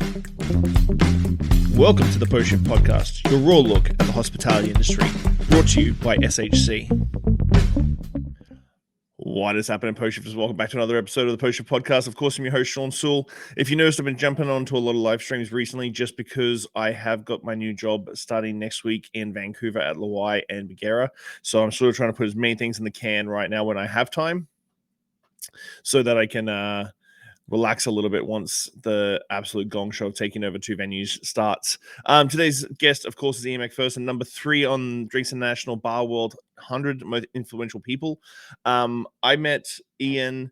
Welcome to the Post Shift Podcast, your raw look at the hospitality industry, brought to you by SHC. What is happening, Post Shifters? Welcome back to another episode of the Post Shift Podcast. Of course, I'm your host, Shawn Soole. If you noticed, I've been jumping on to a lot of live streams recently just because I have got my new job starting next week in Vancouver at Lawai and Bagheera. So I'm sort of trying to put as many things in the can right now when I have time so that I can relax a little bit once the absolute gong show of taking over two venues starts. Today's guest, of course, is Iain McPherson, number 3 on Drinks International Bar World 100 Most Influential People. I met Iain,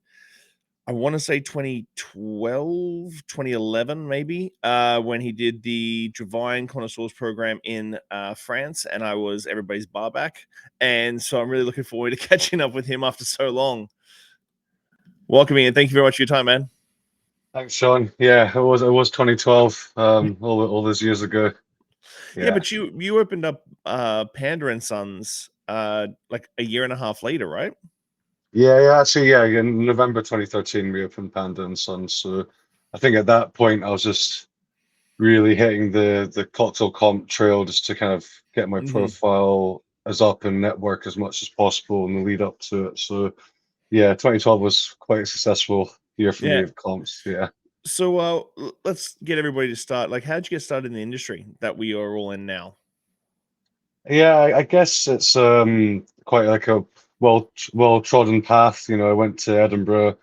I want to say 2012, 2011, maybe, when he did the Divine Connoisseurs program in France, and I was everybody's bar back. And so I'm really looking forward to catching up with him after so long. Welcome, Iain. Thank you very much for your time, man. Thanks, Shawn. Yeah, it was 2012, all those years ago. Yeah, but you opened up Panda Sons like a year and a half later, right? Actually, in November 2013 we opened Panda Sons. So I think at that point I was just really hitting the cocktail comp trail just to kind of get my profile as up and network as much as possible in the lead up to it. So yeah, 2012 was quite a successful year for me of comps. Yeah. So let's get everybody to start. Like, how'd you get started in the industry that we are all in now? Yeah, I guess it's quite like a well trodden path. You know, I went to Edinburgh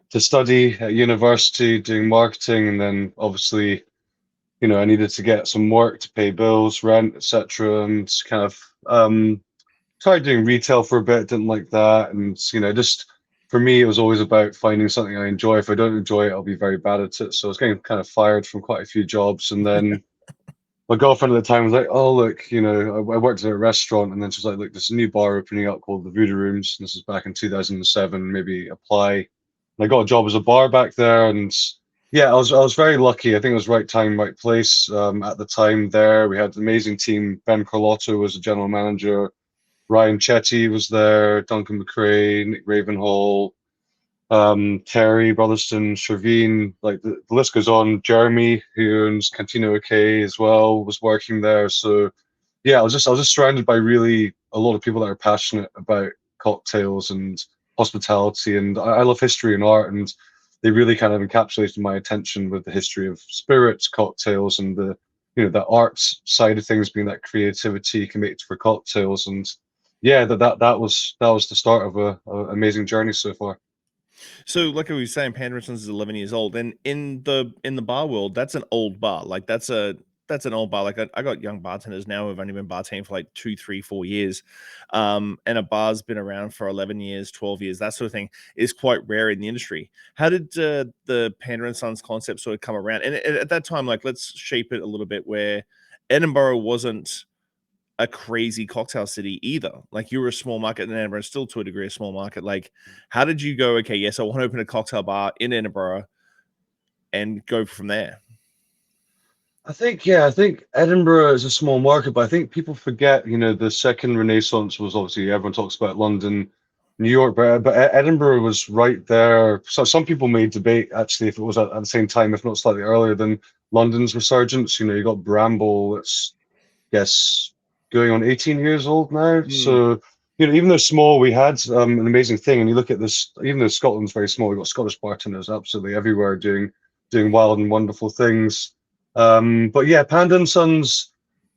to study at university doing marketing, and then obviously, you know, I needed to get some work to pay bills, rent, etc., and kind of tried doing retail for a bit, didn't like that, and you know, just for me, it was always about finding something I enjoy. If I don't enjoy it, I'll be very bad at it. So I was getting kind of fired from quite a few jobs, and then my girlfriend at the time was like, "Oh, look, you know, I worked at a restaurant," and then she was like, "Look, there's a new bar opening up called the Voodoo Rooms. And this is back in 2007. Maybe apply." And I got a job as a bar back there, and yeah, I was very lucky. I think it was right time, right place. At the time there, we had an amazing team. Ben Carlotto was the general manager. Ryan Chetty was there. Duncan McRae, Nick Ravenhall, Terry Brotherston, Sherveen, like the list goes on. Jeremy, who owns Cantina OK as well, was working there. So yeah, I was just surrounded by really a lot of people that are passionate about cocktails and hospitality, and I love history and art, and they really kind of encapsulated my attention with the history of spirits, cocktails, and the the arts side of things, being that creativity you can make for cocktails. And yeah, that was the start of a amazing journey so far. So, like I was saying, Panda Sons is 11 years old, and in the bar world, that's an old bar. Like that's an old bar. Like I got young bartenders now who've only been bartending for like 2, 3, 4 years, and a bar's been around for 11 years, 12 years. That sort of thing is quite rare in the industry. How did the Panda Sons concept sort of come around? And at that time, like let's shape it a little bit, where Edinburgh wasn't a crazy cocktail city either. Like you were a small market in Edinburgh, still to a degree a small market. Like, how did you go? Okay, yes, I want to open a cocktail bar in Edinburgh, and go from there. I think Edinburgh is a small market, but I think people forget, you know, the second Renaissance was obviously everyone talks about London, New York, but Edinburgh was right there. So some people may debate actually if it was at the same time, if not slightly earlier than London's resurgence. You know, you got Bramble, it's guess going on 18 years old now. So you know, even though small, we had an amazing thing. And you look at this, even though Scotland's very small, we've got Scottish bartenders absolutely everywhere doing wild and wonderful things. But yeah, Panda Sons,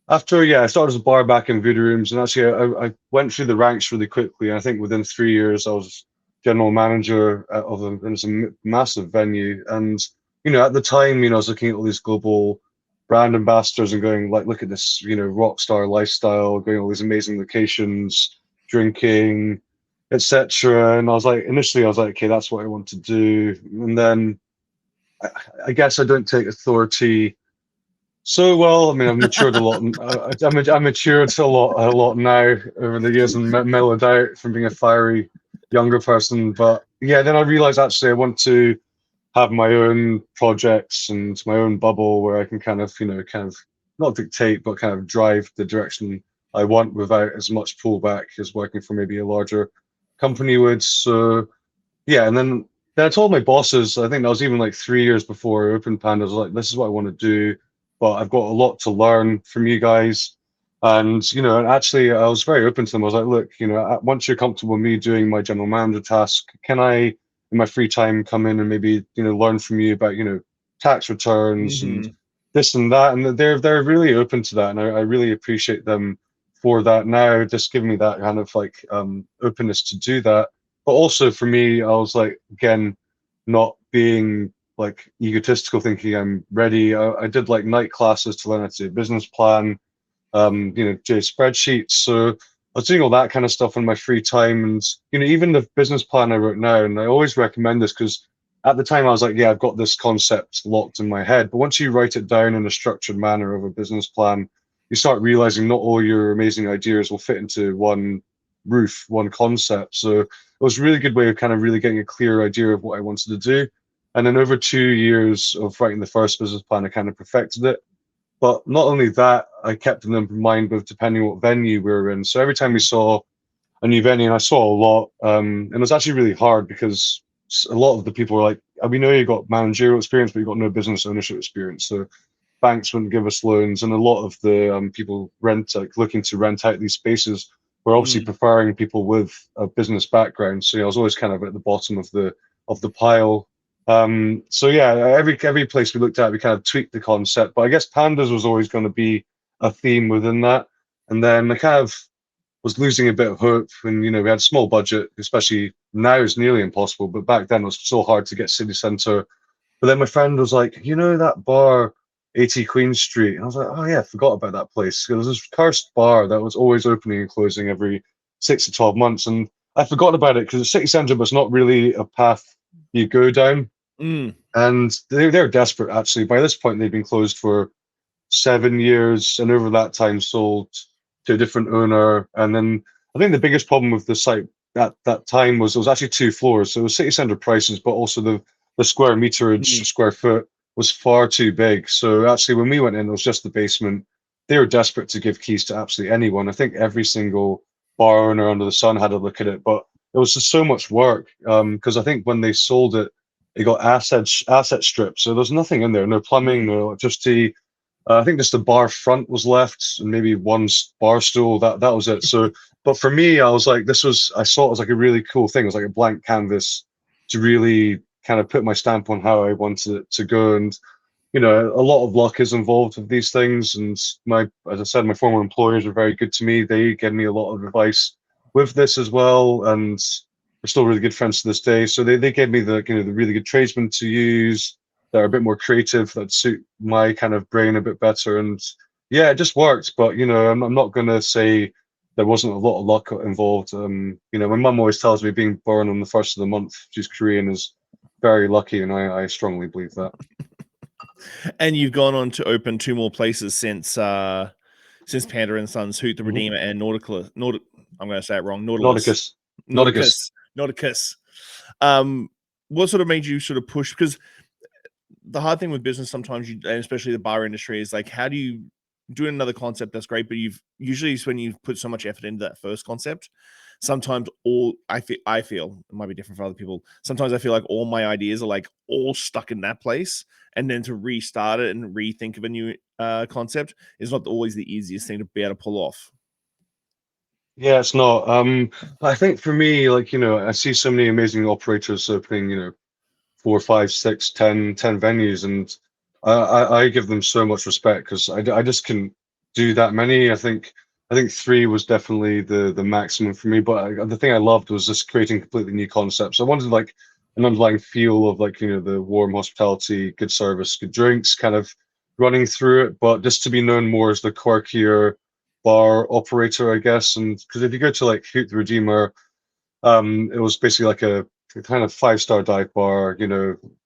after, I started as a bar back in Voodoo Rooms, and actually I went through the ranks really quickly. And I think within 3 years, I was general manager of it's a massive venue. And, you know, at the time, you know, I was looking at all these global brand ambassadors and going like, look at this, you know, rock star lifestyle, going all these amazing locations, drinking, etc. And I was like, initially, I was like, okay, that's what I want to do. And then I guess I don't take authority so well. I mean, I've matured a lot. I matured a lot now over the years and mellowed out from being a fiery younger person. But yeah, then I realized actually I want to have my own projects and my own bubble where I can kind of, you know, kind of not dictate, but kind of drive the direction I want without as much pullback as working for maybe a larger company would. So yeah, and then I told my bosses, I think that was even like 3 years before I opened Panda, I was like, this is what I want to do, but I've got a lot to learn from you guys. And, and actually I was very open to them. I was like, look, once you're comfortable with me doing my general manager task, can I, in my free time, come in and maybe, learn from you about, tax returns and Hmm. this and that. And they're really open to that. And I really appreciate them for that now, just giving me that kind of like openness to do that. But also for me, I was like, again, not being like egotistical, thinking I'm ready. I did like night classes to learn how to do a business plan, do spreadsheets. So I was doing all that kind of stuff in my free time. And, even the business plan I wrote now, and I always recommend this because at the time I was like, yeah, I've got this concept locked in my head. But once you write it down in a structured manner of a business plan, you start realizing not all your amazing ideas will fit into one roof, one concept. So it was a really good way of kind of really getting a clear idea of what I wanted to do. And then over 2 years of writing the first business plan, I kind of perfected it. But not only that, I kept them in mind with depending what venue we were in. So every time we saw a new venue, and I saw a lot, and it was actually really hard because a lot of the people were like, we know you got managerial experience, but you got no business ownership experience. So banks wouldn't give us loans, and a lot of the people looking to rent out these spaces were obviously Mm. preferring people with a business background. So I was always kind of at the bottom of the pile. So yeah, every place we looked at, we kind of tweaked the concept. But I guess pandas was always going to be a theme within that. And then I kind of was losing a bit of hope when we had a small budget, especially now it's nearly impossible. But back then it was so hard to get city centre. But then my friend was like, that bar, 80 Queen Street. And I was like, oh yeah, I forgot about that place. There was this cursed bar that was always opening and closing every 6 to 12 months. And I forgot about it because the city centre was not really a path you go down. Mm. And they're desperate actually. By this point, they've been closed for 7 years, and over that time sold to a different owner. And then I think the biggest problem with the site at that time was it was actually 2 floors. So it was city centre prices, but also the square meterage, Mm. square foot was far too big. So actually, when we went in, it was just the basement. They were desperate to give keys to absolutely anyone. I think every single bar owner under the sun had a look at it, but it was just so much work. Because I think when they sold it, it got asset stripped. So there's nothing in there, no plumbing, Mm. no electricity. I think just the bar front was left, and maybe one bar stool. That was it. So, but for me, I was like, I saw it as like a really cool thing. It was like a blank canvas to really kind of put my stamp on how I wanted it to go. And a lot of luck is involved with these things. And as I said, my former employers are very good to me. They gave me a lot of advice with this as well, and we're still really good friends to this day. So they gave me the really good tradesmen to use that are a bit more creative, that suit my kind of brain a bit better. And yeah, it just worked. But I'm not gonna say there wasn't a lot of luck involved. My mum always tells me being born on the first of the month, she's Korean, is very lucky, and I strongly believe that. And you've gone on to open two more places since Panda and Sons, Hoot the Mhm. Redeemer and I'm going to say it wrong. Nauticus. Nauticus. Nauticus. Um, what sort of made you sort of push? Because the hard thing with business sometimes, and especially the bar industry, is like, how do you do another concept that's great, but you've usually when you've put so much effort into that first concept, sometimes I feel it might be different for other people. Sometimes I feel like all my ideas are like all stuck in that place, and then to restart it and rethink of a new concept is not always the easiest thing to be able to pull off. Yeah, it's not. I think for me, like, I see so many amazing operators opening, 4, 5, 6, 10 venues, and I give them so much respect because I just can do that many. I think three was definitely the maximum for me. But the thing I loved was just creating completely new concepts. I wanted like an underlying feel of like the warm hospitality, good service, good drinks, kind of running through it, but just to be known more as the quirkier bar operator, I guess. And because if you go to like Hoot the Redeemer, it was basically like a kind of 5-star dive bar,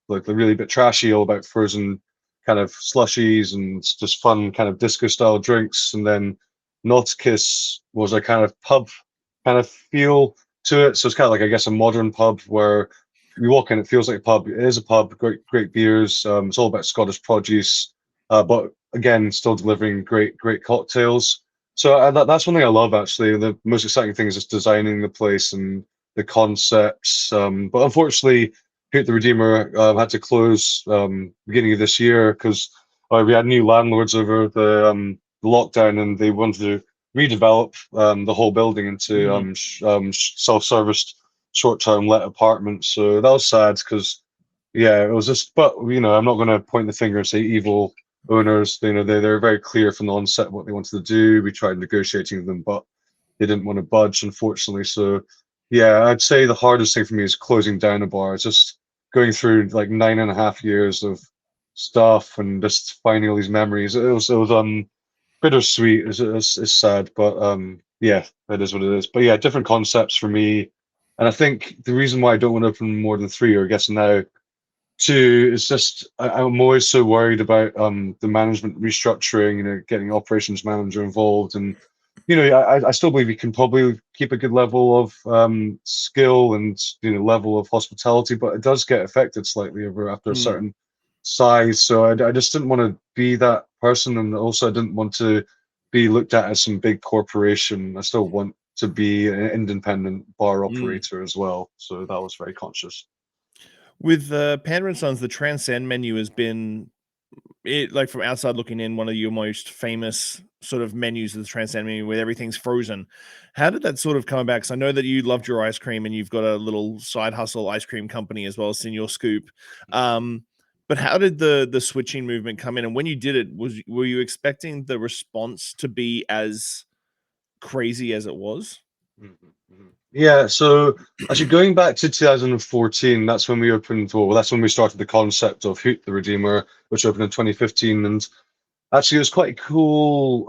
like a really bit trashy, all about frozen kind of slushies and just fun kind of disco style drinks. And then Nauticus was a kind of pub kind of feel to it. So it's kind of like, I guess, a modern pub where you walk in, it feels like a pub. It is a pub, great beers. It's all about Scottish produce, but again, still delivering great cocktails. So that's one thing I love actually. The most exciting thing is just designing the place and the concepts. But unfortunately, Hoot the Redeemer had to close beginning of this year because we had new landlords over the lockdown, and they wanted to redevelop the whole building into Mhm. self-serviced short-term let apartments. So that was sad because, yeah, it was just. But I'm not going to point the finger and say evil owners. They're very clear from the onset what they wanted to do. We tried negotiating with them, but they didn't want to budge, unfortunately. So, yeah, I'd say the hardest thing for me is closing down a bar. It's just going through like 9.5 years of stuff and just finding all these memories. It was bittersweet. It's sad, but yeah, it is what it is. But yeah, different concepts for me, and I think the reason why I don't want to open more than three, or I guess now two, is just I'm always so worried about the management restructuring. Getting operations manager involved, and I still believe you can probably keep a good level of skill and level of hospitality, but it does get affected slightly over after a Mm. certain size. So I just didn't want to be that person, and also I didn't want to be looked at as some big corporation. I still want to be an independent bar Mm. operator as well. So that was very conscious. With Panda Sons, the Transcend menu has been like from outside looking in, one of your most famous sort of menus of the Transcend menu where everything's frozen. How did that sort of come about? Because I know that you loved your ice cream and you've got a little side hustle ice cream company as well as Senior Scoop. But how did the switching movement come in? And when you did it, were you expecting the response to be as crazy as it was? Mhm, mhm. Yeah, so actually going back to 2014, that's when we opened, well, that's when we started the concept of Hoot the Redeemer, which opened in 2015. And actually, it was quite a cool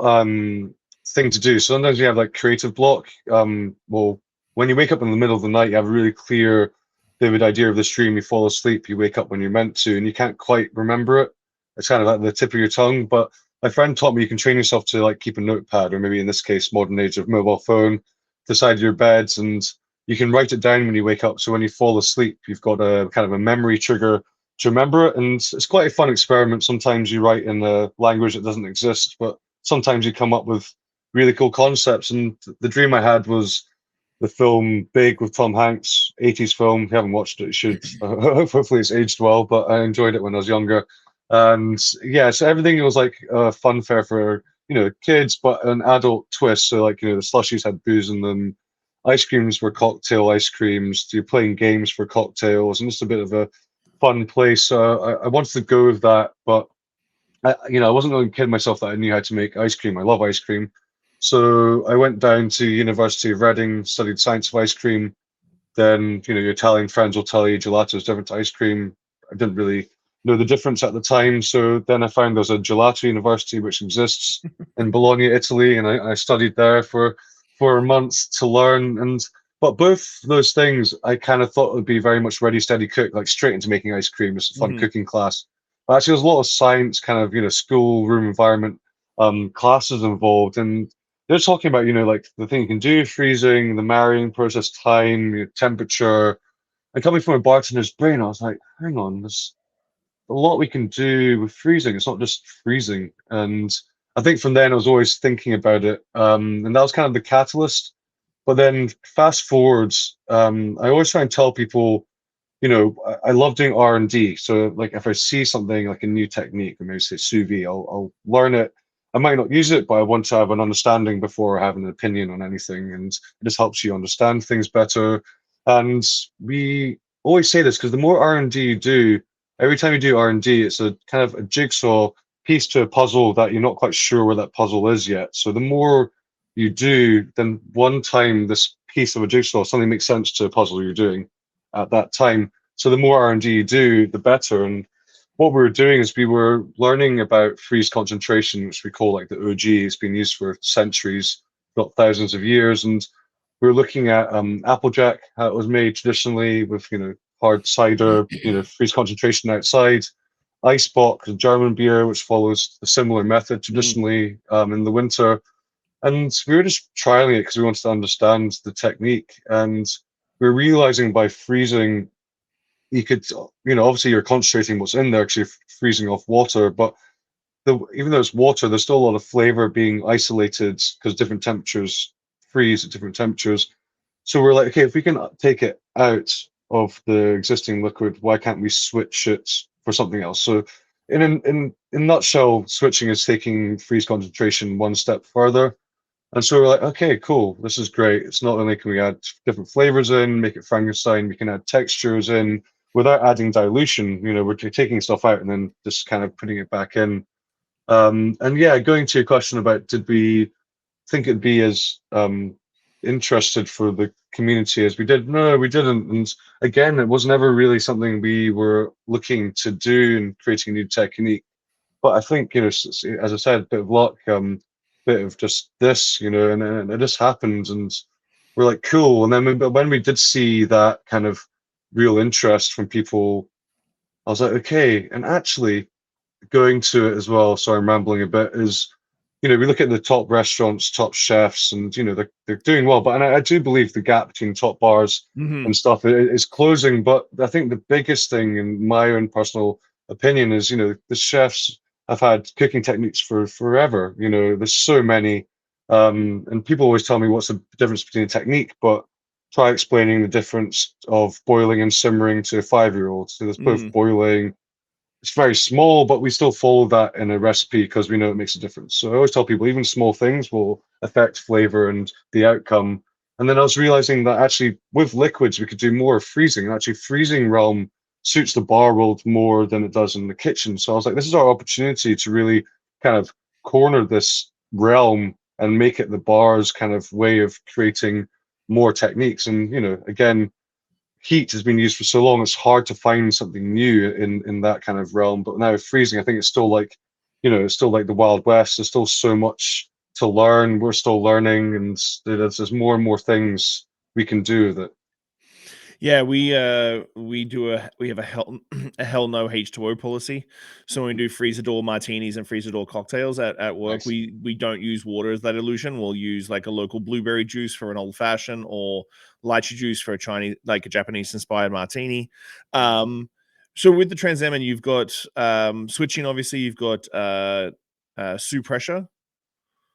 thing to do. So sometimes you have like creative block. Well, when you wake up in the middle of the night, you have a really clear, vivid idea of the stream. You fall asleep, you wake up when you're meant to, and you can't quite remember it. It's kind of at the tip of your tongue. But my friend taught me you can train yourself to like keep a notepad, or maybe in this case, modern age of mobile phone, to the side of your beds, and you can write it down when you wake up. So when you fall asleep, you've got a kind of a memory trigger to remember it. And it's quite a fun experiment. Sometimes you write in a language that doesn't exist, but sometimes you come up with really cool concepts. And the dream I had was the film Big with Tom Hanks, 80s film. If you haven't watched it, you should. Hopefully it's aged well, but I enjoyed it when I was younger. And yeah, so everything was like a fun fair for kids, but an adult twist. So like the slushies had booze in them, ice creams were cocktail ice creams. You're playing games for cocktails, and just a bit of a fun place. So I wanted to go with that, but I wasn't going to kid myself that I knew how to make ice cream. I love ice cream. So I went down to University of Reading, studied science of ice cream. Then, your Italian friends will tell you gelato is different to ice cream. I didn't really know the difference at the time. So then I found there's a gelato university which exists in Bologna, Italy, and I studied there for a month to learn. But both those things I kind of thought would be very much ready, steady, cook, like straight into making ice cream. It's a fun Mhm. cooking class. But actually, there's a lot of science, kind of school room environment classes involved, and they're talking about like the thing you can do, freezing, the marrying process, time, temperature. And coming from a bartender's brain, I was like, hang on, there's a lot we can do with freezing. It's not just freezing. And I think from then I was always thinking about it. And that was kind of the catalyst. But then fast forwards, I always try and tell people, I love doing R&D. So like if I see something like a new technique, or maybe say sous vide, I'll learn it. I might not use it, but I want to have an understanding before I have an opinion on anything. And it just helps you understand things better. And we always say this because the more R&D you do, every time you do R&D, it's a kind of a jigsaw piece to a puzzle that you're not quite sure where that puzzle is yet. So the more you do, then one time this piece of a jigsaw suddenly makes sense to a puzzle you're doing at that time. So the more R&D you do, the better. And what we were doing is we were learning about freeze concentration, which we call like the OG. It's been used for centuries, not thousands of years. And we were looking at Applejack, how it was made traditionally with hard cider, freeze concentration outside. Icebox, a German beer, which follows a similar method Mm. traditionally in the winter. And we were just trialing it because we wanted to understand the technique. And we're realizing by freezing, you could, obviously you're concentrating what's in there, actually freezing off water, but even though it's water, there's still a lot of flavor being isolated because different temperatures freeze at different temperatures. So we're like, okay, if we can take it out of the existing liquid. Why can't we switch it for something else? So in nutshell, switching is taking freeze concentration one step further. And so we're like, okay, cool, this is great. It's not only can we add different flavors in, make it Frankenstein, we can add textures in without adding dilution. We're taking stuff out and then just kind of putting it back in. And yeah, going to your question about did we think it'd be as interested for the community as we did? No, we didn't. And again, it was never really something we were looking to do in creating a new technique. But I think, as I said, a bit of luck, bit of just this, and it just happened, and we're like, cool. And then but when we did see that kind of real interest from people, I was like, okay. And actually, going to it as well, sorry, I'm rambling a bit, is, we look at the top restaurants, top chefs, and, they're doing well. But and I do believe the gap between top bars Hmm. and stuff is closing. But I think the biggest thing, in my own personal opinion, is, the chefs have had cooking techniques for forever. There's so many. And people always tell me what's the difference between a technique, but try explaining the difference of boiling and simmering to a 5-year-old. So there's both Mm. boiling, it's very small, but we still follow that in a recipe because we know it makes a difference. So I always tell people even small things will affect flavor and the outcome. And then I was realizing that actually with liquids we could do more of freezing. And actually freezing realm suits the bar world more than it does in the kitchen. So I was like, this is our opportunity to really kind of corner this realm and make it the bar's kind of way of creating more techniques. And again, heat has been used for so long, it's hard to find something new in that kind of realm. But now freezing, I think it's still like, it's still like the Wild West. There's still so much to learn. We're still learning, and there's more and more things we can do with it. Yeah, we have a hell a hell no H2O policy. So when we do freezer door martinis and freezer door cocktails at work, Nice. we don't use water as that illusion. We'll use like a local blueberry juice for an old fashioned, or lychee juice for a Chinese, like a Japanese inspired martini. Um, so with the Trans Am, you've got switching. Obviously, you've got Sous pressure,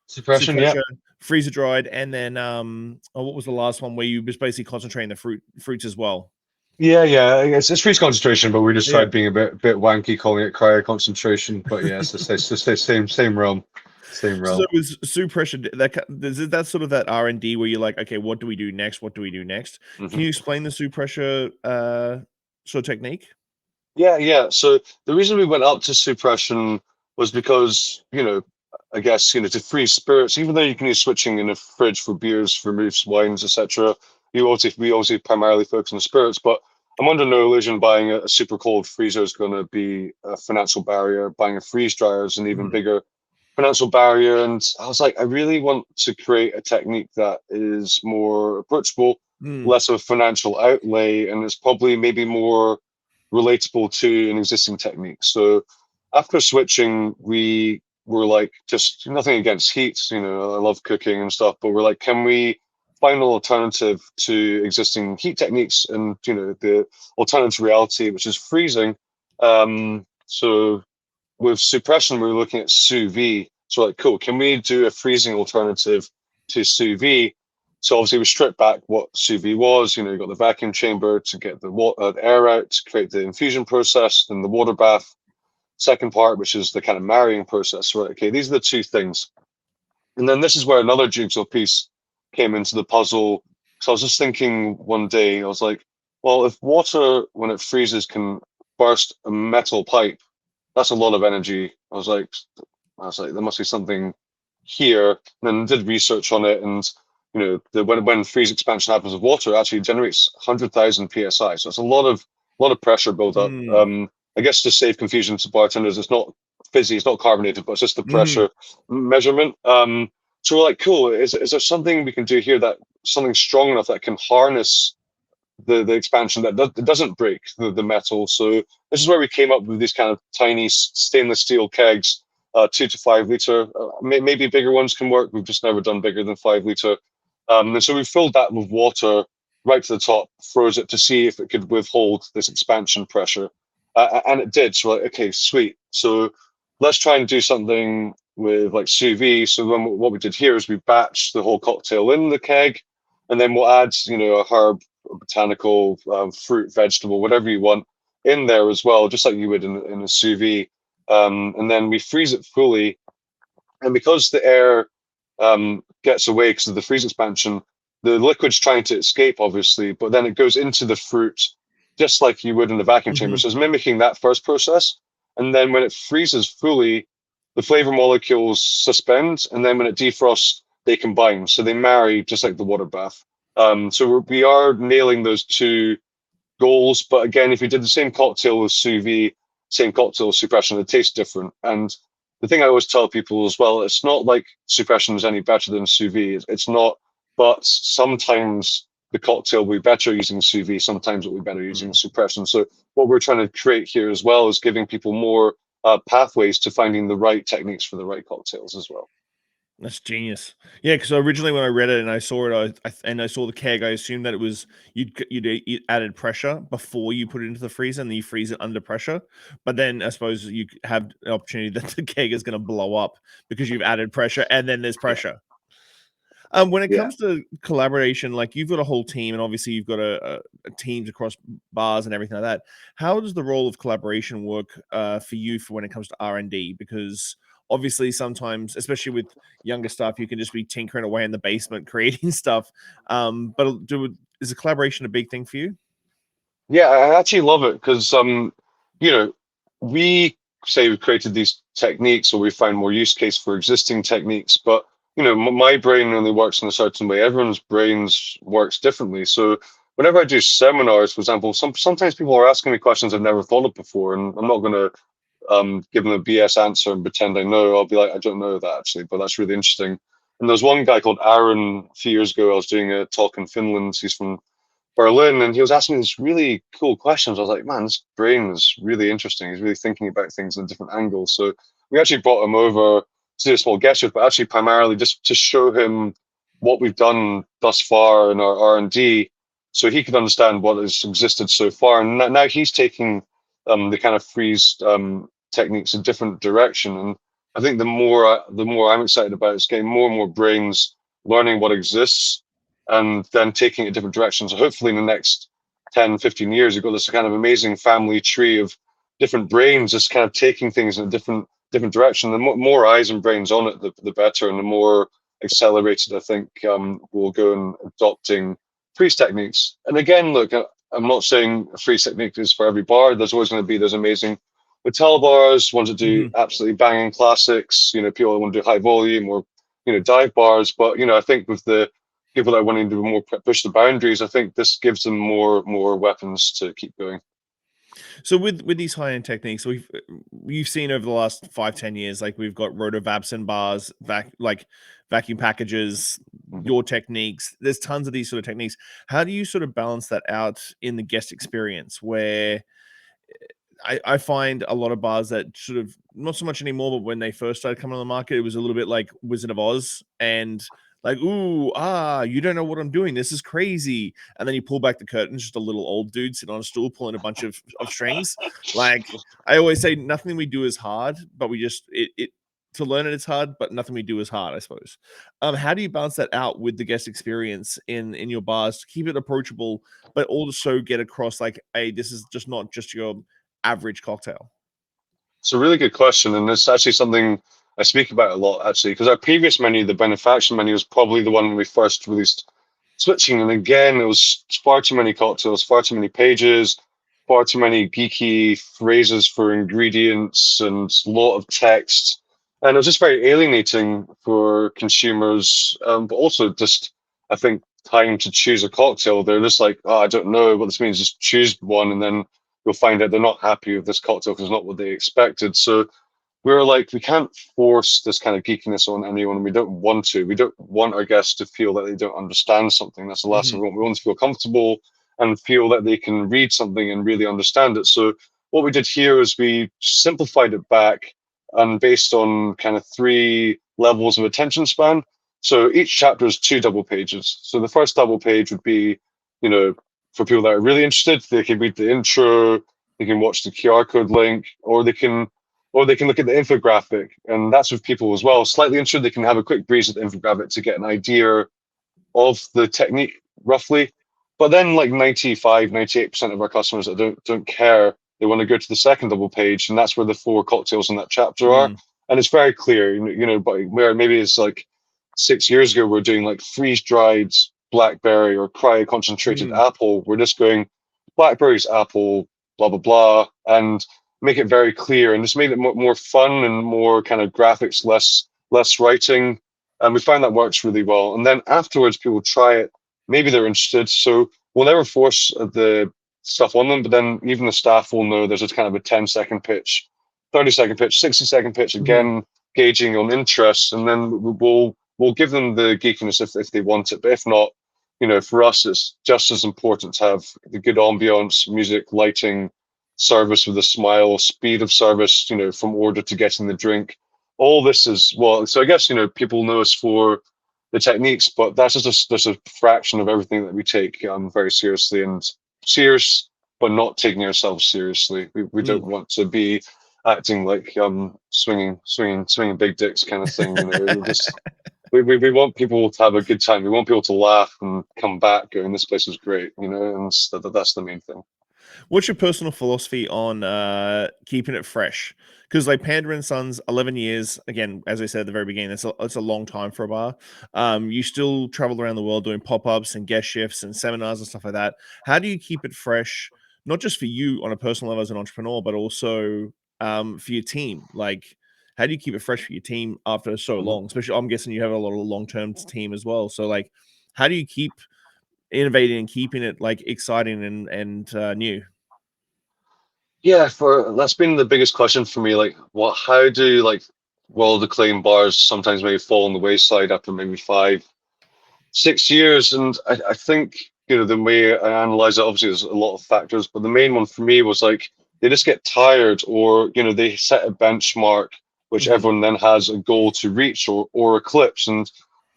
Suppression, yeah. freezer dried, and then what was the last one where you was basically concentrating the fruits as well? Yeah. It's freeze concentration, but we just Yeah. tried being a bit wanky, calling it cryo concentration. But yeah, it's the same realm, same So realm. with Sous pressure, that sort of that R&D where you're like, okay, what do we do next? What do we do next? Can Mhm. you explain the Sous pressure sort of technique? Yeah. So the reason we went up to suppression was because, I guess, to freeze spirits, even though you can use switching in a fridge for beers, vermouths, wines, etc., we obviously primarily focus on spirits, but I'm under no illusion buying a super cold freezer is going to be a financial barrier. Buying a freeze dryer is an even Mhm. bigger financial barrier. And I was like, I really want to create a technique that is more approachable, Mm. less of a financial outlay, and is probably maybe more relatable to an existing technique. So after switching, we were like, just nothing against heat, I love cooking and stuff, but we're like, can we find an alternative to existing heat techniques and, the alternative reality, which is freezing. So with suppression, we were looking at sous vide. So like, cool, can we do a freezing alternative to sous vide? So obviously we stripped back what sous vide was. You got the vacuum chamber to get the air out, to create the infusion process, then the water bath. Second part, which is the kind of marrying process. Right? Okay, these are the two things. And then this is where another jigsaw piece came into the puzzle. So I was just thinking one day, I was like, well, if water, when it freezes, can burst a metal pipe, that's a lot of energy. I was like, there must be something here. And then did research on it, and when freeze expansion happens with water, it actually generates 100,000 psi. So it's a lot of pressure buildup. Mm. I guess to save confusion to bartenders, it's not fizzy, it's not carbonated, but it's just the Mhm. pressure measurement. So we're like, cool. Is there something we can do here, that something strong enough that can harness the expansion that doesn't break the metal? So this is where we came up with these kind of tiny stainless steel kegs, 2 to 5 liter. Maybe bigger ones can work. We've just never done bigger than 5 liter. And so we filled that with water right to the top, froze it to see if it could withhold this expansion pressure, and it did. So like, okay, sweet. So let's try and do something with like sous vide. So then what we did here is we batched the whole cocktail in the keg, and then we'll add, a herb botanical, fruit, vegetable, whatever you want in there as well, just like you would in a sous vide. And then we freeze it fully. And because the air gets away because of the freeze expansion, the liquid's trying to escape, obviously, but then it goes into the fruit just like you would in the vacuum chamber. Hmm. So it's mimicking that first process. And then when it freezes fully, the flavor molecules suspend, and then when it defrosts, they combine. So they marry just like the water bath. So we are nailing those two goals. But again, if you did the same cocktail with sous vide, same cocktail with suppression, it tastes different. And the thing I always tell people as well, it's not like suppression is any better than sous vide. It's not, but sometimes the cocktail will be better using sous vide, sometimes it will be better using suppression. So what we're trying to create here as well is giving people more pathways to finding the right techniques for the right cocktails as well. That's genius. Yeah, because originally when I read it and I saw it, and I saw the keg, I assumed that it was you added pressure before you put it into the freezer, and then you freeze it under pressure. But then I suppose you have an opportunity that the keg is going to blow up because you've added pressure, and then there's Yeah. pressure. When it Yeah. comes to collaboration, like you've got a whole team, and obviously you've got a teams across bars and everything like that. How does the role of collaboration work for you for when it comes to R&D? Because obviously sometimes, especially with younger stuff, you can just be tinkering away in the basement creating stuff. But is the collaboration a big thing for you? Yeah, I actually love it because you know, we say we've created these techniques or we find more use case for existing techniques, but my brain only works in a certain way. Everyone's brains works differently. So whenever I do seminars, for example, sometimes people are asking me questions I've never thought of before, and I'm not going to give them a BS answer and pretend I know. I'll be like, I don't know that actually, but that's really interesting. And there's one guy called Aaron a few years ago. I was doing a talk in Finland. He's from Berlin, and he was asking me these really cool questions. I was like, man, this brain is really interesting. He's really thinking about things in different angles. So we actually brought him over to do a small guest with, but actually primarily just to show him what we've done thus far in our R&D, so he could understand what has existed so far. And now he's taking the kind of freeze techniques a different direction. And I think the more I'm excited about it is getting more and more brains learning what exists and then taking it different directions. So hopefully in the next 10, 15 years, you've got this kind of amazing family tree of different brains just kind of taking things in a different direction. The more eyes and brains on it, the better, and the more accelerated I think we'll go in adopting freeze techniques. And again, look, I'm not saying a freeze technique is for every bar. There's always going to be those amazing hotel bars, ones that do Hmm. absolutely banging classics, people that want to do high volume, or dive bars. But I think with the people that are wanting to more push the boundaries, I think this gives them more weapons to keep going. So with these high end techniques, we've seen over the last 5-10 years, like we've got rotovapsin bars, vacuum packages, Mhm. your techniques. There's tons of these sort of techniques. How do you sort of balance that out in the guest experience? Where I find a lot of bars that sort of not so much anymore, but when they first started coming on the market, it was a little bit like Wizard of Oz and like, ooh, you don't know what I'm doing. This is crazy. And then you pull back the curtain, just a little old dude sitting on a stool pulling a bunch of strings. Like I always say, nothing we do is hard, but we just it to learn it is hard, but nothing we do is hard, I suppose. How do you balance that out with the guest experience in your bars to keep it approachable, but also get across like, hey, this is just not just your average cocktail? It's a really good question, and it's actually something I speak about a lot, actually, because our previous menu, the benefaction menu, was probably the one when we first released switching. And again, it was far too many cocktails, far too many pages, far too many geeky phrases for ingredients, and a lot of text. And it was just very alienating for consumers, but also just, I think, time to choose a cocktail. They're just like, oh, I don't know what this means. Just choose one, and then you'll find out they're not happy with this cocktail because it's not what they expected. So we were like, we can't force this kind of geekiness on anyone, and we don't want to. We don't want our guests to feel that they don't understand something. That's the last thing Mhm. we want. We want to feel comfortable and feel that they can read something and really understand it. So what we did here is we simplified it back and based on kind of 3 levels of attention span. So each chapter is 2 double pages. So the first double page would be, you know, for people that are really interested, they can read the intro, they can watch the QR code link, or they can look at the infographic, and that's with people as well. Slightly interested, they can have a quick breeze at the infographic to get an idea of the technique roughly. But then like 95, 98% of our customers that don't care, they want to go to the second double page, and that's where the 4 cocktails in that chapter are. Mm. And it's very clear, but where maybe it's like 6 years ago, we're doing like freeze-dried blackberry or cryo-concentrated Mm. apple. We're just going blackberries, apple, blah, blah, blah, and make it very clear and just made it more fun and more kind of graphics, less writing. And we find that works really well. And then afterwards, people try it. Maybe they're interested. So we'll never force the stuff on them, but then even the staff will know there's a kind of a 10-second pitch, 30-second pitch, 60-second pitch, Mm. again, gauging on interest. And then we'll give them the geekiness if they want it. But if not, for us, it's just as important to have the good ambience, music, lighting, service with a smile, speed of service, from order to getting the drink. All this is, well, so I guess, people know us for the techniques, but that's just a fraction of everything that we take very seriously, and serious, but not taking ourselves seriously. We don't Mm. want to be acting like swinging big dicks kind of thing. We want people to have a good time. We want people to laugh and come back going, this place was great, and that's the main thing. What's your personal philosophy on keeping it fresh? Because like Panda Sons, 11 years, again, as I said at the very beginning, it's a long time for a bar. You still travel around the world doing pop-ups and guest shifts and seminars and stuff like that. How do you keep it fresh, not just for you on a personal level as an entrepreneur, but also for your team? Like, how do you keep it fresh for your team after so Mhm. long? Especially, I'm guessing you have a lot of long-term team as well. So like, how do you keep innovating and keeping it like exciting and new? Yeah, for that's been the biggest question for me. Like, how do like world acclaimed bars sometimes maybe fall on the wayside after maybe 5, 6 years? And I think, the way I analyze it, obviously there's a lot of factors, but the main one for me was like they just get tired, or they set a benchmark which Mhm. everyone then has a goal to reach or eclipse. And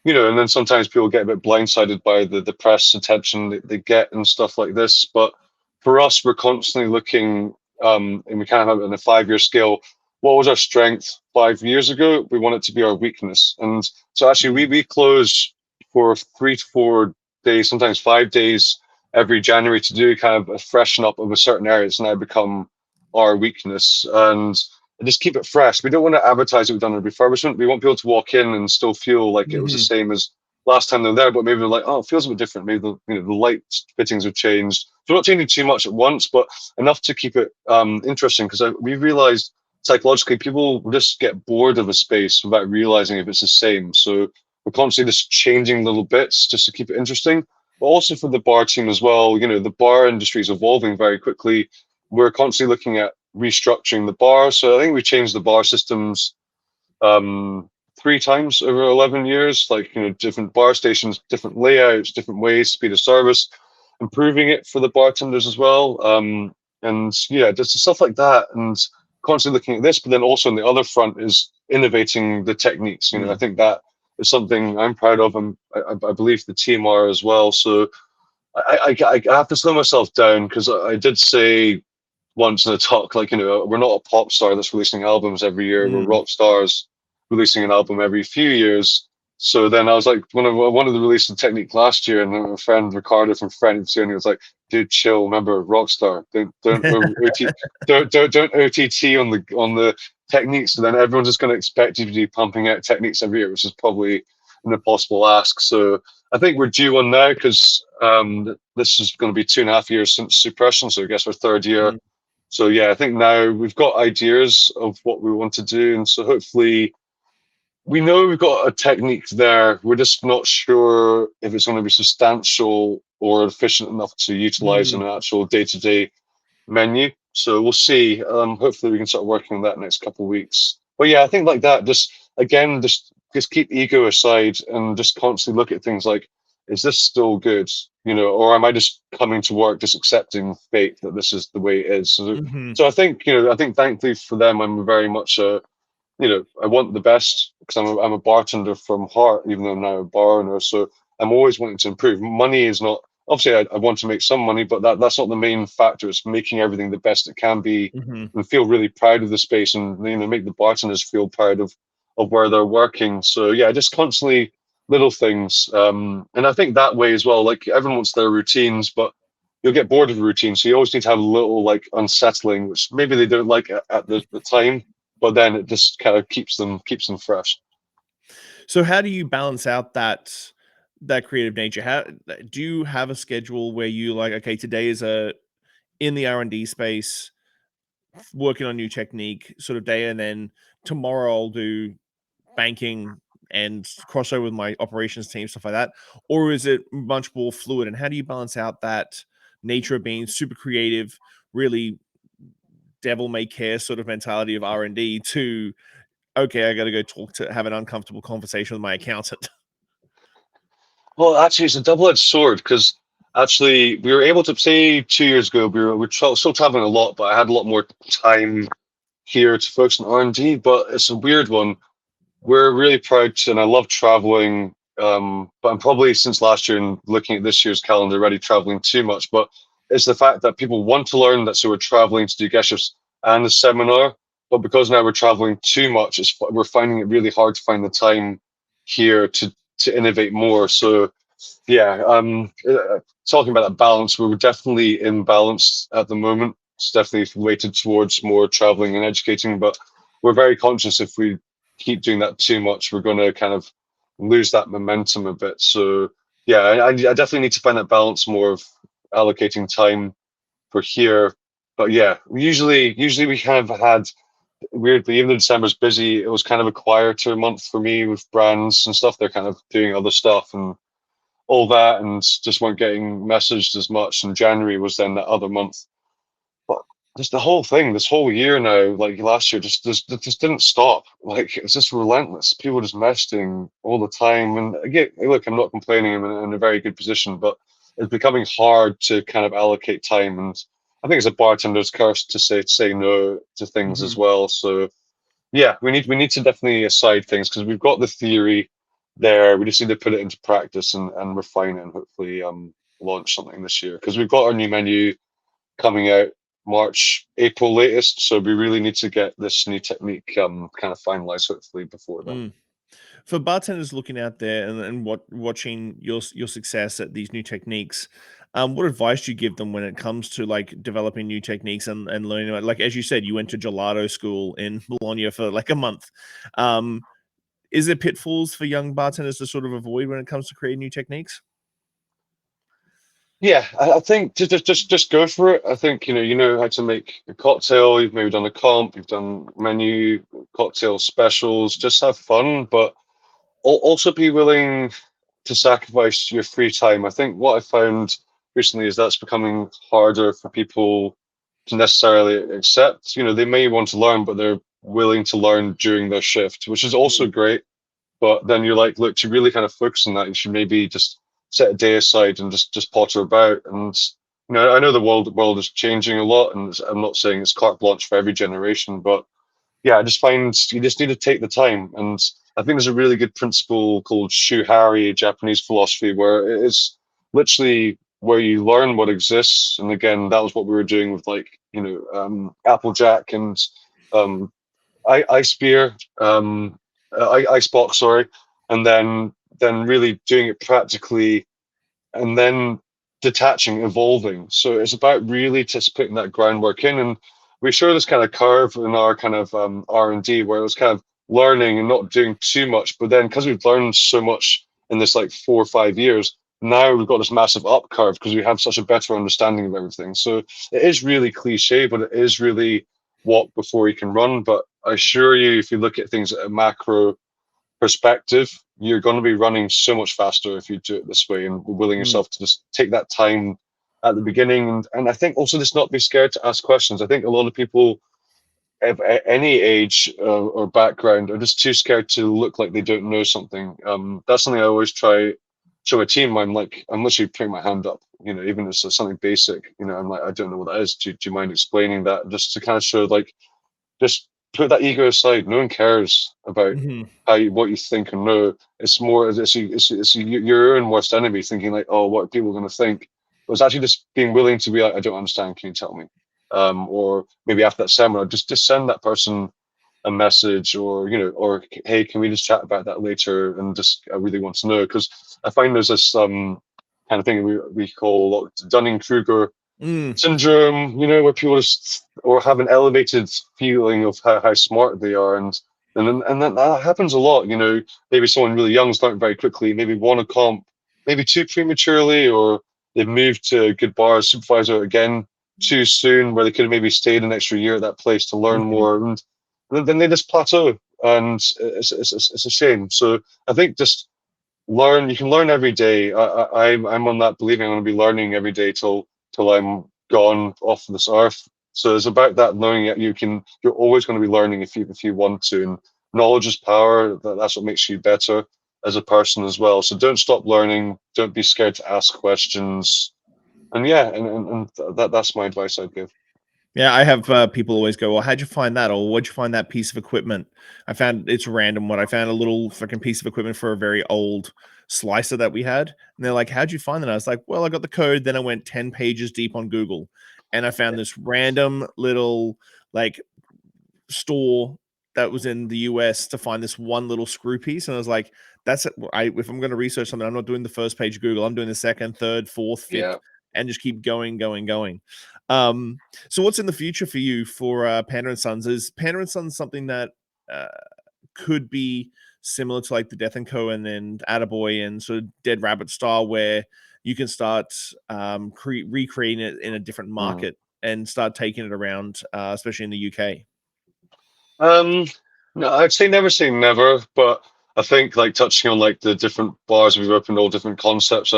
then sometimes people get a bit blindsided by the press attention that they get and stuff like this. But for us, we're constantly looking, and we kind of have it on a 5-year scale. What was our strength 5 years ago? We want it to be our weakness. And so actually, we Mm. we close for 3 to 4 days, sometimes 5 days every January to do kind of a freshen up of a certain area. It's now become our weakness. And just keep it fresh. We don't want to advertise that we've done a refurbishment. We want people to walk in and still feel like it was the Mhm. same as last time they're there, but maybe they're like, oh, it feels a bit different. Maybe the light fittings have changed. So we're not changing too much at once, but enough to keep it interesting. Because we realized psychologically people just get bored of a space without realizing if it's the same. So we're constantly just changing little bits just to keep it interesting. But also for the bar team as well, the bar industry is evolving very quickly. We're constantly looking at restructuring the bar. So I think we changed the bar systems 3 times over 11 years, like, different bar stations, different layouts, different ways, speed of service, improving it for the bartenders as well. And yeah, just stuff like that. And constantly looking at this, but then also on the other front is innovating the techniques. I Mm. think that is something I'm proud of, and I believe the team are as well. So I have to slow myself down, because I did say once in a talk, like, we're not a pop star that's releasing albums every year. We're Mm. rock stars releasing an album every few years. So then I was like, when I wanted to release the technique last year, and then my friend Ricardo from Friends was like, dude, chill. Remember, rock star. Don't OTT on the techniques. So then everyone's just going to expect you to be pumping out techniques every year, which is probably an impossible ask. So I think we're due one now, because this is going to be 2.5 years since Suppression. So I guess our third year. Mm. So yeah, I think now we've got ideas of what we want to do, and so hopefully we know we've got a technique there. We're just not sure if it's going to be substantial or efficient enough to utilize in Mm. an actual day-to-day menu. So we'll see. Hopefully we can start working on that next couple of weeks. But yeah, I think like that. Just again, just keep ego aside and just constantly look at things like, is this still good? Or am I just coming to work just accepting fate that this is the way it is? So, Mhm. so I think thankfully for them, I'm very much I want the best, because I'm a bartender from heart, even though I'm now a bar owner. So I'm always wanting to improve. Money is not, obviously I want to make some money, but that's not the main factor. It's making everything the best it can be, Mhm. and feel really proud of the space, and make the bartenders feel proud of where they're working. So yeah, just constantly little things. And I think that way as well, like everyone wants their routines, but you'll get bored of the routine. So you always need to have a little like unsettling, which maybe they don't like at the time, but then it just kind of keeps them fresh. So how do you balance out that creative nature? How do you have a schedule where you like, okay, today is a in the R&D space, working on new technique sort of day, and then tomorrow I'll do banking and crossover with my operations team, stuff like that? Or is it much more fluid? And how do you balance out that nature of being super creative, really devil may care sort of mentality of R&D to, okay, I got to go have an uncomfortable conversation with my accountant? Well, actually, it's a double-edged sword because actually we were able to say 2 years ago we were still traveling a lot, but I had a lot more time here to focus on R&D. But it's a weird one. We're really proud to, and I love traveling. But I'm probably since last year and looking at this year's calendar already traveling too much. But it's the fact that people want to learn that, so we're traveling to do guest shifts and the seminar. But because now we're traveling too much, we're finding it really hard to find the time here to innovate more. So yeah, talking about that balance, we were definitely imbalanced at the moment. It's definitely weighted towards more traveling and educating, but we're very conscious if we keep doing that too much, we're going to kind of lose that momentum a bit. So yeah, I definitely need to find that balance more of allocating time for here. But yeah, usually we kind of had weirdly, even though December's busy, it was kind of a quieter month for me with brands and stuff. They're kind of doing other stuff and all that, and just weren't getting messaged as much. And January was then that other month. But just the whole thing, this whole year now, like last year, just didn't stop. Like it's just relentless. People just messaging all the time. And again, look, I'm not complaining. I'm in a very good position, but it's becoming hard to kind of allocate time. And I think it's a bartender's curse to say no to things Hmm. as well. So yeah, we need to definitely aside things because we've got the theory there. We just need to put it into practice and refine it and hopefully launch something this year because we've got our new menu coming out March, April latest. So we really need to get this new technique kind of finalized hopefully before then. For bartenders looking out there and watching your success at these new techniques, what advice do you give them when it comes to like developing new techniques and learning about, like as you said, you went to gelato school in Bologna for like a month. Um, is there pitfalls for young bartenders to sort of avoid when it comes to creating new techniques? Yeah, I think just go for it. I think you know how to make a cocktail. You've maybe done a comp, you've done menu, cocktail specials. Just have fun, but also be willing to sacrifice your free time. I think what I found recently is that's becoming harder for people to necessarily accept. You know, they may want to learn, but they're willing to learn during their shift, which is also Mm, great. But then you're like, look, to really kind of focus on that, you should maybe just set a day aside and just potter about. And I know the world is changing a lot, and I'm not saying it's carte blanche for every generation, but yeah, I just find you just need to take the time. And I think there's a really good principle called shuhari, Japanese philosophy, where it is literally where you learn what exists. And again, that was what we were doing with like, Applejack and um, ice beer, icebox, sorry. And then really doing it practically and then detaching, evolving. So it's about really just putting that groundwork in. And we show this kind of curve in our kind of R&D where it was kind of learning and not doing too much. But then because we've learned so much in this like 4 or 5 years, now we've got this massive up curve because we have such a better understanding of everything. So it is really cliche, but it is really walk before you can run. But I assure you, if you look at things at a macro perspective, you're going to be running so much faster if you do it this way and willing mm, yourself to just take that time at the beginning. And I think also just not be scared to ask questions. I think a lot of people of any age or background are just too scared to look like they don't know something. That's something I always try show a team. I'm literally putting my hand up, even if it's something basic, I'm like, I don't know what that is. Do you mind explaining that? Just to kind of show like, just put that ego aside. No one cares about mhm. what you think and know. It's more it's your own worst enemy thinking like, oh, what are people going to think? But it's actually just being willing to be like, I don't understand. Can you tell me? Or maybe after that seminar, just send that person. a message, or or hey, can we just chat about that later? And just I really want to know, because I find there's this kind of thing we call Dunning-Kruger syndrome, where people just or have an elevated feeling of how smart they are, and then that happens a lot. Maybe someone really young's learned very quickly, maybe won a comp, maybe too prematurely, or they've moved to a good bar supervisor again too soon, where they could have maybe stayed an extra year at that place to learn more, and then they just plateau, and it's a shame. So I think just learn. You can learn every day. I'm on that believing I'm going to be learning every day till I'm gone off this earth. So it's about that learning that you're always going to be learning if you want to. And knowledge is power. That's what makes you better as a person as well. So don't stop learning. Don't be scared to ask questions. And yeah, and that's my advice I'd give. Yeah, I have people always go, well, how'd you find that? Or what'd you find that piece of equipment? I found it's random. What I found a little fucking piece of equipment for a very old slicer that we had. And they're like, how'd you find that? I was like, well, I got the code. Then I went 10 pages deep on Google and I found this random little like store that was in the US to find this one little screw piece. And I was like, that's it. If I'm going to research something, I'm not doing the first page Google. I'm doing the second, third, fourth, fifth, Yeah. and just keep going. So what's in the future for you for Panda Sons? Is Panda Sons something that uh, could be similar to like the Death and Co and then Attaboy and sort of Dead Rabbit style, where you can start recreating it in a different Mm. market and start taking it around, especially in the UK? No, I'd say never, but I think like touching on like the different bars we've opened, all different concepts,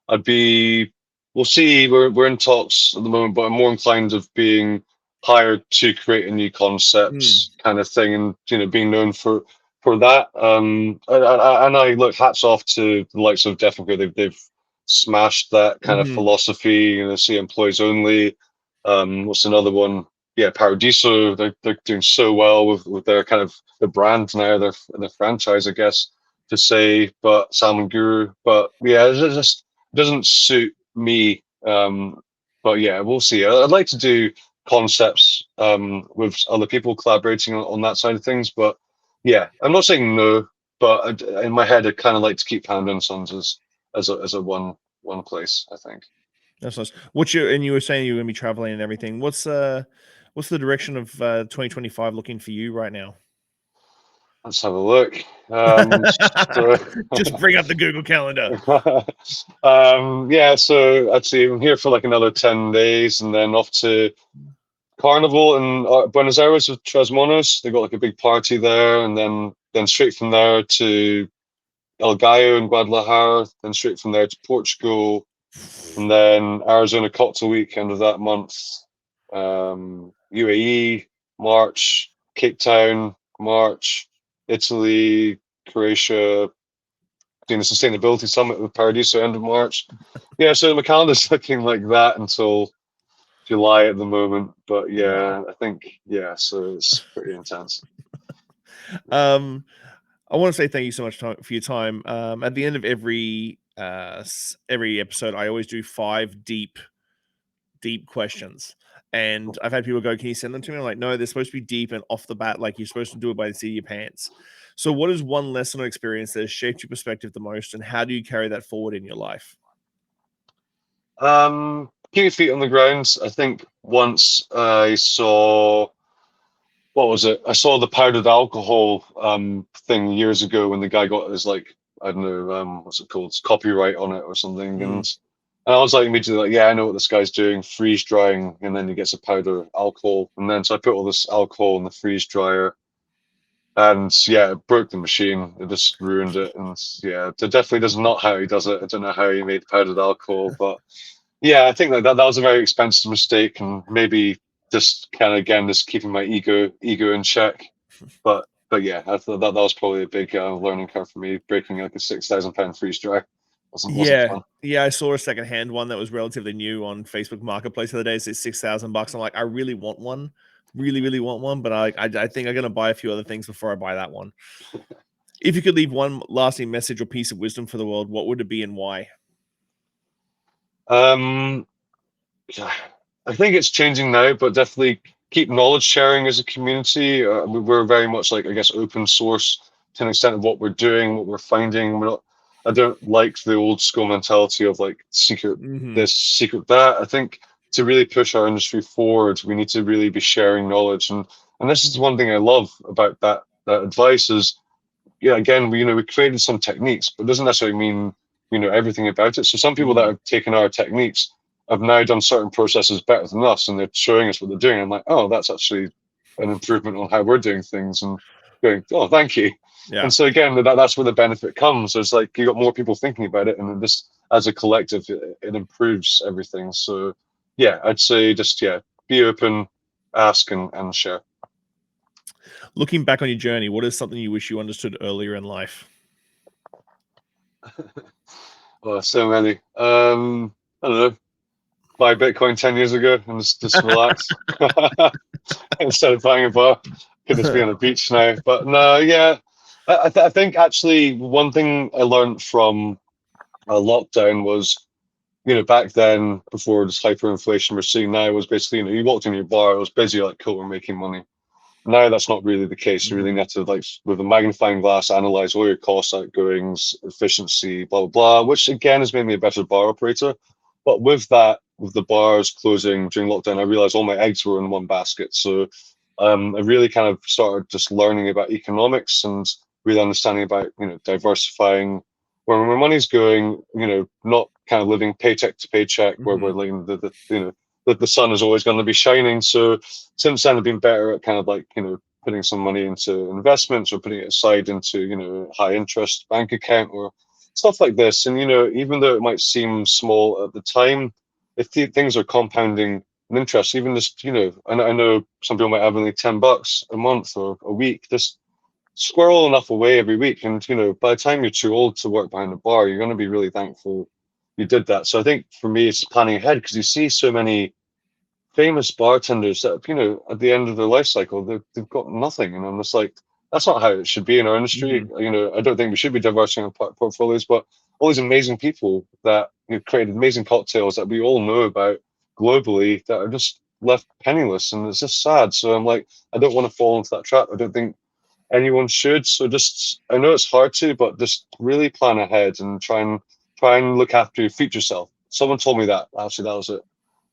I'd be we'll see. We're in talks at the moment, but I'm more inclined of being hired to create a new concept kind of thing, and being known for that. And I look, hats off to the likes of Death and Co. They've smashed that kind of Mm-hmm. philosophy. See employees only. What's another one? Yeah, Paradiso, they're doing so well with their kind of the brand now, their franchise, I guess to say. But Salmon Guru, but yeah, it just doesn't suit me. But yeah, we'll see. I'd like to do concepts with other people collaborating on that side of things. But yeah, I'm not saying no, but in my head, I kind of like to keep Panda and Sons as a one place, I think. That's nice. And you were saying you were gonna be traveling and everything. What's the direction of 2025 looking for you right now? Let's have a look. So Just bring up the Google Calendar. yeah, so I'd say I'm here for like another 10 days and then off to Carnival in Buenos Aires with Trasmonos. They got like a big party there, and then straight from there to El Gallo in Guadalajara, then straight from there to Portugal, and then Arizona Cocktail Week end of that month. UAE, March, Cape Town, March, Italy, Croatia, doing the Sustainability Summit with Paradiso end of March. Yeah, so my calendar's looking like that until July at the moment. But yeah, Wow. I think, yeah, so it's pretty intense. I want to say thank you so much for your time. At the end of every episode, I always do 5 deep questions. And I've had people go, can you send them to me? I'm like, no, they're supposed to be deep and off the bat. Like you're supposed to do it by the seat of your pants. So what is one lesson or experience that has shaped your perspective the most? And how do you carry that forward in your life? Keep your feet on the ground. I think once I saw, what was it? I saw the powdered alcohol thing years ago when the guy got his like, I don't know, what's it called? Copyright on it or something. And I was like immediately like, yeah, I know what this guy's doing, freeze drying, and then he gets a powder alcohol. And then so I put all this alcohol in the freeze dryer. And yeah, it broke the machine. It just ruined it. And yeah, it definitely does not how he does it. I don't know how he made powdered alcohol, but yeah, I think that was a very expensive mistake, and maybe just kind of again just keeping my ego in check. But yeah, I thought that was probably a big learning curve for me. Breaking like a £6,000 freeze dry wasn't Yeah. fun. Yeah, I saw a secondhand one that was relatively new on Facebook Marketplace the other day. It's $6,000. I'm like, I really want one, really want one, but I think I'm gonna buy a few other things before I buy that one. If you could leave one lasting message or piece of wisdom for the world, what would it be and why? Um, I think it's changing now, but definitely keep knowledge sharing as a community. We're very much like, I guess, open source to an extent of what we're doing, what we're finding. We're not, I don't like the old school mentality of like secret Hmm. this, secret that. I think to really push our industry forward, we need to really be sharing knowledge. And this is one thing I love about that advice is, yeah, again, we created some techniques, but it doesn't necessarily mean everything about it. So some people that Hmm. have taken our techniques have now done certain processes better than us, and they're showing us what they're doing. I'm like, oh, that's actually an improvement on how we're doing things, and going, oh, thank you. Yeah. And so again, that's where the benefit comes. So it's like you got more people thinking about it, and this as a collective, it improves everything. So yeah, I'd say just be open, ask, and share. Looking back on your journey, what is something you wish you understood earlier in life? Oh, so many. I don't know. Buy Bitcoin 10 years ago and just relax instead of buying a bar. Could just be on a beach now. But no, yeah, I think actually one thing I learned from lockdown was, back then before this hyperinflation we're seeing now was basically, you walked in your bar, it was busy, like, cool, we're making money. Now that's not really the case. You really Hmm. need to, like, with a magnifying glass, analyze all your costs, outgoings, efficiency, blah blah blah. Which again has made me a better bar operator. But with that, with the bars closing during lockdown, I realized all my eggs were in one basket. So I really kind of started just learning about economics and really understanding about diversifying where my money's going. Not kind of living paycheck to paycheck where Hmm. we're like the sun is always going to be shining. So since then, I've been better at kind of like, putting some money into investments or putting it aside into, high interest bank account or stuff like this. And, even though it might seem small at the time, if things are compounding in interest, even just, I know some people might have only $10 a month or a week, just squirrel enough away every week. And, by the time you're too old to work behind a bar, you're going to be really thankful you did that. So I think for me, it's planning ahead because you see so many famous bartenders that at the end of their life cycle they've got nothing, and I'm just like, that's not how it should be in our industry. Hmm. I don't think we should be diversifying our portfolios, but all these amazing people that created amazing cocktails that we all know about globally that are just left penniless, and it's just sad. So I'm like, I don't want to fall into that trap. I don't think anyone should. So just, I know it's hard to, but just really plan ahead and try and look after your future self. Someone told me that, actually, that was it,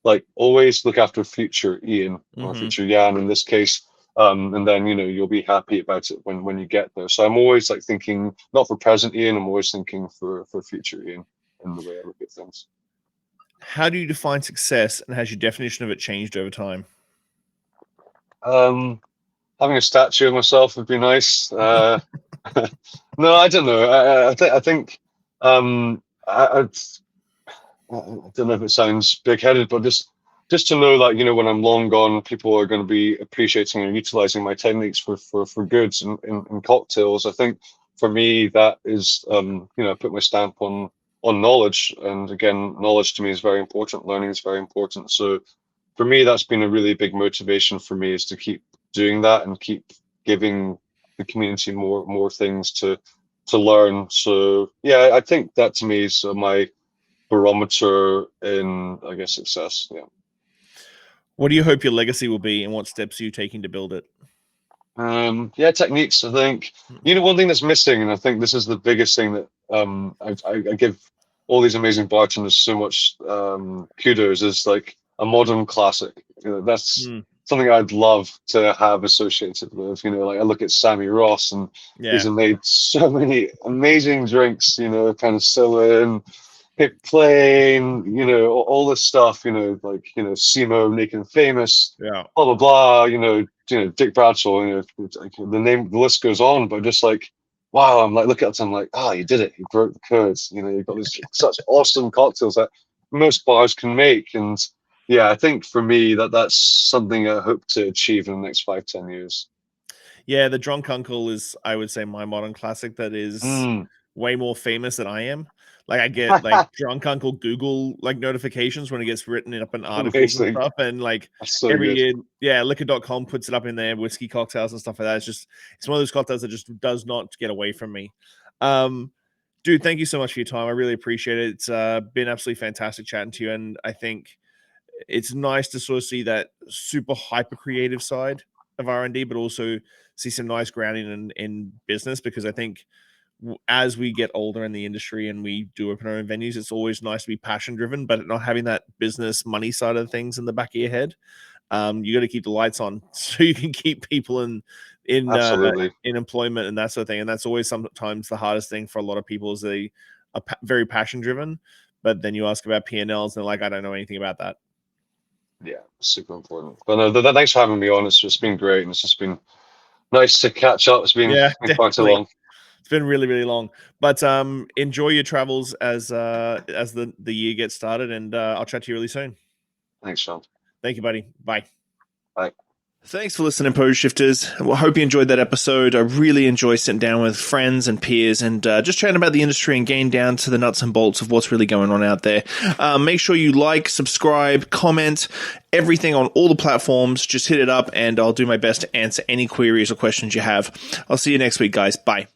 like always look after future Ian or Hmm. future Jan in this case. And then you'll be happy about it when you get there. So I'm always like thinking not for present Ian, I'm always thinking for future Ian in the way I look at things. How do you define success, and has your definition of it changed over time? Um, Having a statue of myself would be nice. No, I don't know. I think I don't know if it sounds big-headed, but just to know that when I'm long gone, people are going to be appreciating and utilizing my techniques for goods and cocktails. I think for me that is I put my stamp on knowledge, and again, knowledge to me is very important. Learning is very important. So for me, that's been a really big motivation for me, is to keep doing that and keep giving the community more things to learn. So yeah, I think that to me is my barometer in, I guess, success. Yeah. What do you hope your legacy will be, and what steps are you taking to build it? Yeah, techniques. I think one thing that's missing, and I think this is the biggest thing that I give all these amazing bartenders so much kudos, is like a modern classic. That's Mm. something I'd love to have associated with. Like I look at Sammy Ross, and Yeah. he's made so many amazing drinks. Kind of Scylla, Pick Plane, all this stuff, like, Simo, Naked and Famous, Yeah. blah, blah, blah, Dick Bradshaw, like the list goes on, but just like, wow, I'm like, look at it, I'm like, you did it. You broke the codes. You've got these such awesome cocktails that most bars can make. And yeah, I think for me that's something I hope to achieve in the next 5-10 years. Yeah, the Drunk Uncle is, I would say, my modern classic that is Mm. way more famous than I am. Like, I get like Drunk Uncle Google like notifications when it gets written up in articles and Amazing. stuff. And like That's so every good. year, yeah, liquor.com puts it up in there, whiskey cocktails and stuff like that. It's one of those cocktails that just does not get away from me. Um, dude, thank you so much for your time. I really appreciate it. It's been absolutely fantastic chatting to you. And I think it's nice to sort of see that super hyper creative side of R&D, but also see some nice grounding in business, because I think as we get older in the industry and we do open our own venues, it's always nice to be passion driven, but not having that business money side of things in the back of your head. You got to keep the lights on so you can keep people in Absolutely. in employment and that sort of thing. And that's always sometimes the hardest thing for a lot of people, is they are very passion driven, but then you ask about P&Ls and they're like, I don't know anything about that. Yeah, super important. But no, thanks for having me on. It's been great, and it's just been nice to catch up. It's been far too long. It's been really, really long. But enjoy your travels as the year gets started, and I'll chat to you really soon. Thanks, Shawn. Thank you, buddy. Bye. Bye. Thanks for listening, Pose Shifters. Well, I hope you enjoyed that episode. I really enjoy sitting down with friends and peers and just chatting about the industry and getting down to the nuts and bolts of what's really going on out there. Make sure you like, subscribe, comment, everything on all the platforms. Just hit it up and I'll do my best to answer any queries or questions you have. I'll see you next week, guys. Bye.